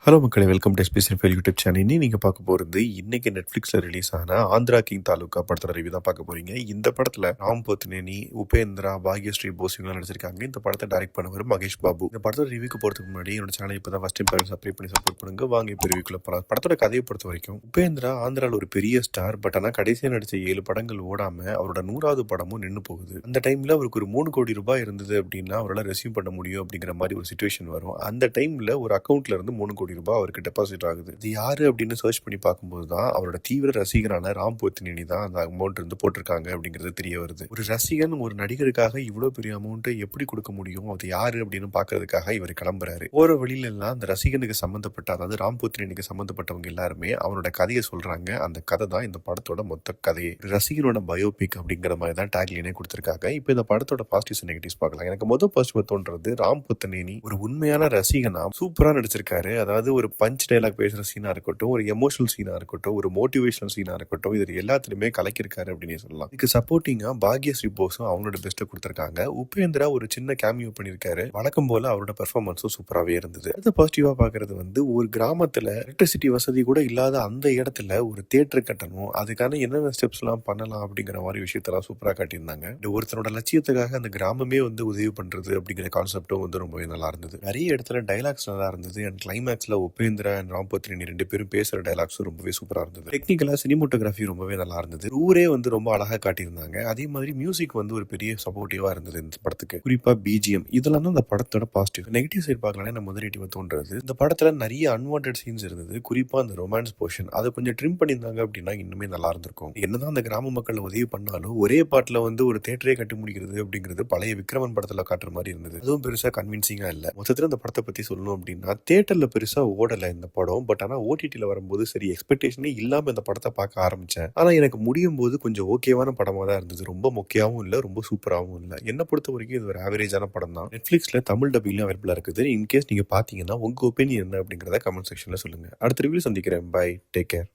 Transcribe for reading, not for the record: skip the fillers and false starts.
Hello மக்களே, welcome to SBS file YouTube channel. நீங்கள் பார்க்க போகிறது இன்னைக்கு நெட்ஃப்ளிக்ஸில் ரிலீஸ் ஆன ஆந்திரா கிங் தாலுக்கா படத்தோட ரிவ்யூ தான் பார்க்க போறீங்க. இந்த படத்தில் ராம் போத்னேனி, உபேந்திரா, பாக்யஸ்ரீ போஸ் இவங்களாம் நடிச்சிருக்காங்க. இந்த படத்தை டைரக்ட் பண்ணவர் மகேஷ் பாபு. இந்த படத்தோட ரிவ்யூக்கு போகிறதுக்கு முன்னாடி என்னோட சேனல் இப்போ தான் ஃபஸ்ட் டைம் சப்ஸ்கிரைப் பண்ணி சப்போர்ட் பண்ணுங்க. வாங்க இப்போ ரிவ்யூக்குள்ள போகலாம். படத்தோட கதையை பொறுத்த வரைக்கும் உபேந்திரா ஆந்திராவில் ஒரு பெரிய ஸ்டார். பட் ஆனால் கடைசியாக நடித்த 7 படங்கள் ஓடாம அவரோட 100வது படமும் நின்று போகுது. அந்த டைமில் அவருக்கு ஒரு 3 கோடி ரூபாய் இருந்தது அப்படின்னா அவரால் ரெசியூம் பண்ண முடியும் அப்படிங்கிற மாதிரி ஒரு சுச்சுவேஷன் வரும். அந்த டைமில் ஒரு அக்கௌண்ட்ல இருந்து 3 கோடி ரூபாய் அவருக்கு டெபாசிட் ஆகுது. இது யாரு அப்படின்னு சர்ச் பண்ணி பார்க்கும்போது தான் அவரோட தீவிர ரசிகரான ராம் போத்னேனி தான் அந்த அமௌண்ட் இருந்து போட்டிருக்காங்க அப்படிங்கிறது தெரிய வருது. ஒரு ரசிகன் ஒரு நடிகருக்காக இவ்வளவு பெரிய அமௌண்ட்டை எப்படி கொடுக்க முடியும், அது யாரு அப்படின்னு பாக்குறதுக்காக இவர் கிளம்புறாரு. போற வழியில எல்லாம் அந்த ரசிகனுக்கு சம்பந்தப்பட்ட, அதாவது ராம் போத்னேனிக்கு சம்பந்தப்பட்டவங்க எல்லாருமே அவனோட கதையை சொல்றாங்க. அந்த கதை தான் இந்த படத்தோட மொத்த கதையே. ரசிகனோட பயோபிக் அப்படிங்கிற மாதிரி தான் டேக்லைனே கொடுத்திருக்காங்க. இப்போ இந்த படத்தோட பாசிட்டிவ்ஸ் நெகட்டிவ்ஸ் பார்க்கலாம். எனக்கு முதல் பாசிட்டிவ் தோன்றது, ராம் போத்னேனி ஒரு உண்மையான ரசிகனா சூப்பரா நடிச்சிருக்காரு. அதாவது ஒரு பஞ்ச் டைலாக் பேசுற சீனா இருக்கட்டும், ஒரு எமோஷனல் சீனா இருக்கட்டும், ஒரு மோட்டிவேஷனல் சீனா இருக்கட்டும், இது எல்லாத்துலயுமே கலக்கிருக்காரு அப்படின்னு சொல்லலாம். இதுக்கு சப்போர்ட்டிங்கா பாக்யஸ்ரீ போஸும் அவங்களோட பெஸ்ட்டை கொடுத்திருக்காங்க. உபேந்திரா ஒரு சின்ன கேமியோ பண்ணிருக்காரு. வழக்கம் போல அவரோட பெர்ஃபார்மன்ஸும் சூப்பராகவே இருந்தது. அடுத்த பாசிட்டிவா பாக்குறது ஒரு கிராமத்துல எலக்ட்ரிசிட்டி வசதி கூட இல்லாத அந்த இடத்துல ஒரு தியேட்டர் கட்டணும், அதுக்கான என்னென்ன ஸ்டெப்ஸ் எல்லாம் பண்ணலாம் அப்படிங்கிற மாதிரி விஷயத்தெல்லாம் சூப்பரா காட்டியிருந்தாங்க. ஒருத்தனோட லட்சியத்துக்காக அந்த கிராமமே உதவி பண்றது அப்படிங்கிற கான்செப்டும் ரொம்பவே நல்லா இருந்தது. நிறைய இடத்துல டைலாக்ஸ் நல்லா இருந்தது. அண்ட் கிளைமேக்ஸ்ல உபேந்திரா அண்ட் ராம் போத்னேனி 2 பேரும் பேசுற டைலாக்ஸும் ரொம்பவே சூப்பரா இருந்தது. டெக்னிக்கலா சினிமோட்டோகிராஃபி ரொம்பவே நல்லா இருந்தது. ஊரே ரொம்ப அழகா காட்டியிருந்தாங்க. அதே மாதிரி மியூசிக் ஒரு பெரிய சப்போர்ட்டிவா இருந்தது இந்த படத்துக்கு. குறிப்பா பிஜிஎம், இதெல்லாம் தான் இந்த படத்தோட பாசிட்டிவ். நெகட்டிவ் சைடு பார்க்கலாம். நம்ம நெகட்டிவா தோன்றது, இந்த படத்துல நிறைய அன்வான்டட் சீன்ஸ் இருந்தது. குறிப்பா அந்த ரொமான்ஸ் போர்ஷன் அதை கொஞ்சம் ட்ரிம் பண்ணியிருந்தாங்க அப்படின்னா இன்னுமே நல்லா இருந்திருக்கும். என்னதான் அந்த கிராம மக்கள் உதவி பண்ணாலும் ஒரே பாட்டுல ஒரு தியேட்டரே கட்டி முடிக்கிறது அப்படிங்கிறது பழைய விக்ரமன் படத்துல காட்டுற மாதிரி இருந்தது. அதுவும் பெருசா கன்வின்சிங்கா இல்ல. மொத்தத்துல இந்த படத்தை பத்தி சொல்லணும் அப்படின்னா, தியேட்டர்ல பெருசா ஓடல இந்த படம். பட் ஆனா ஓடிடியில் வரும்போது சரி, எக்ஸ்பெக்டேஷனே இல்லாம இந்த படத்தை பார்க்க ஆரம்பிச்சேன். ஆனா எனக்கு முடியும் போது கொஞ்சம் ஓகேவான படமா தான் இருந்தது. ரொம்ப மொக்கையாவும் இல்ல, ரொம்ப சூப்பராகவும் இல்ல. என்ன பொறுத்த வரைக்கும் இது ஒரு ஆவரேஜான படம் தான். நெட்ஃபிளிக்ஸ்ல தமிழ் டப்பிங்ல அவைலபிளா இருக்குது. இன்கேஸ் நீங்க பாத்தீங்கன்னா உங்க ஒப்பீனியன் என்ன அப்படிங்கறத கமெண்ட் செக்ஷன்ல சொல்லுங்க. அடுத்த ரிவ்யூ சந்திக்கிறேன். Bye, take care.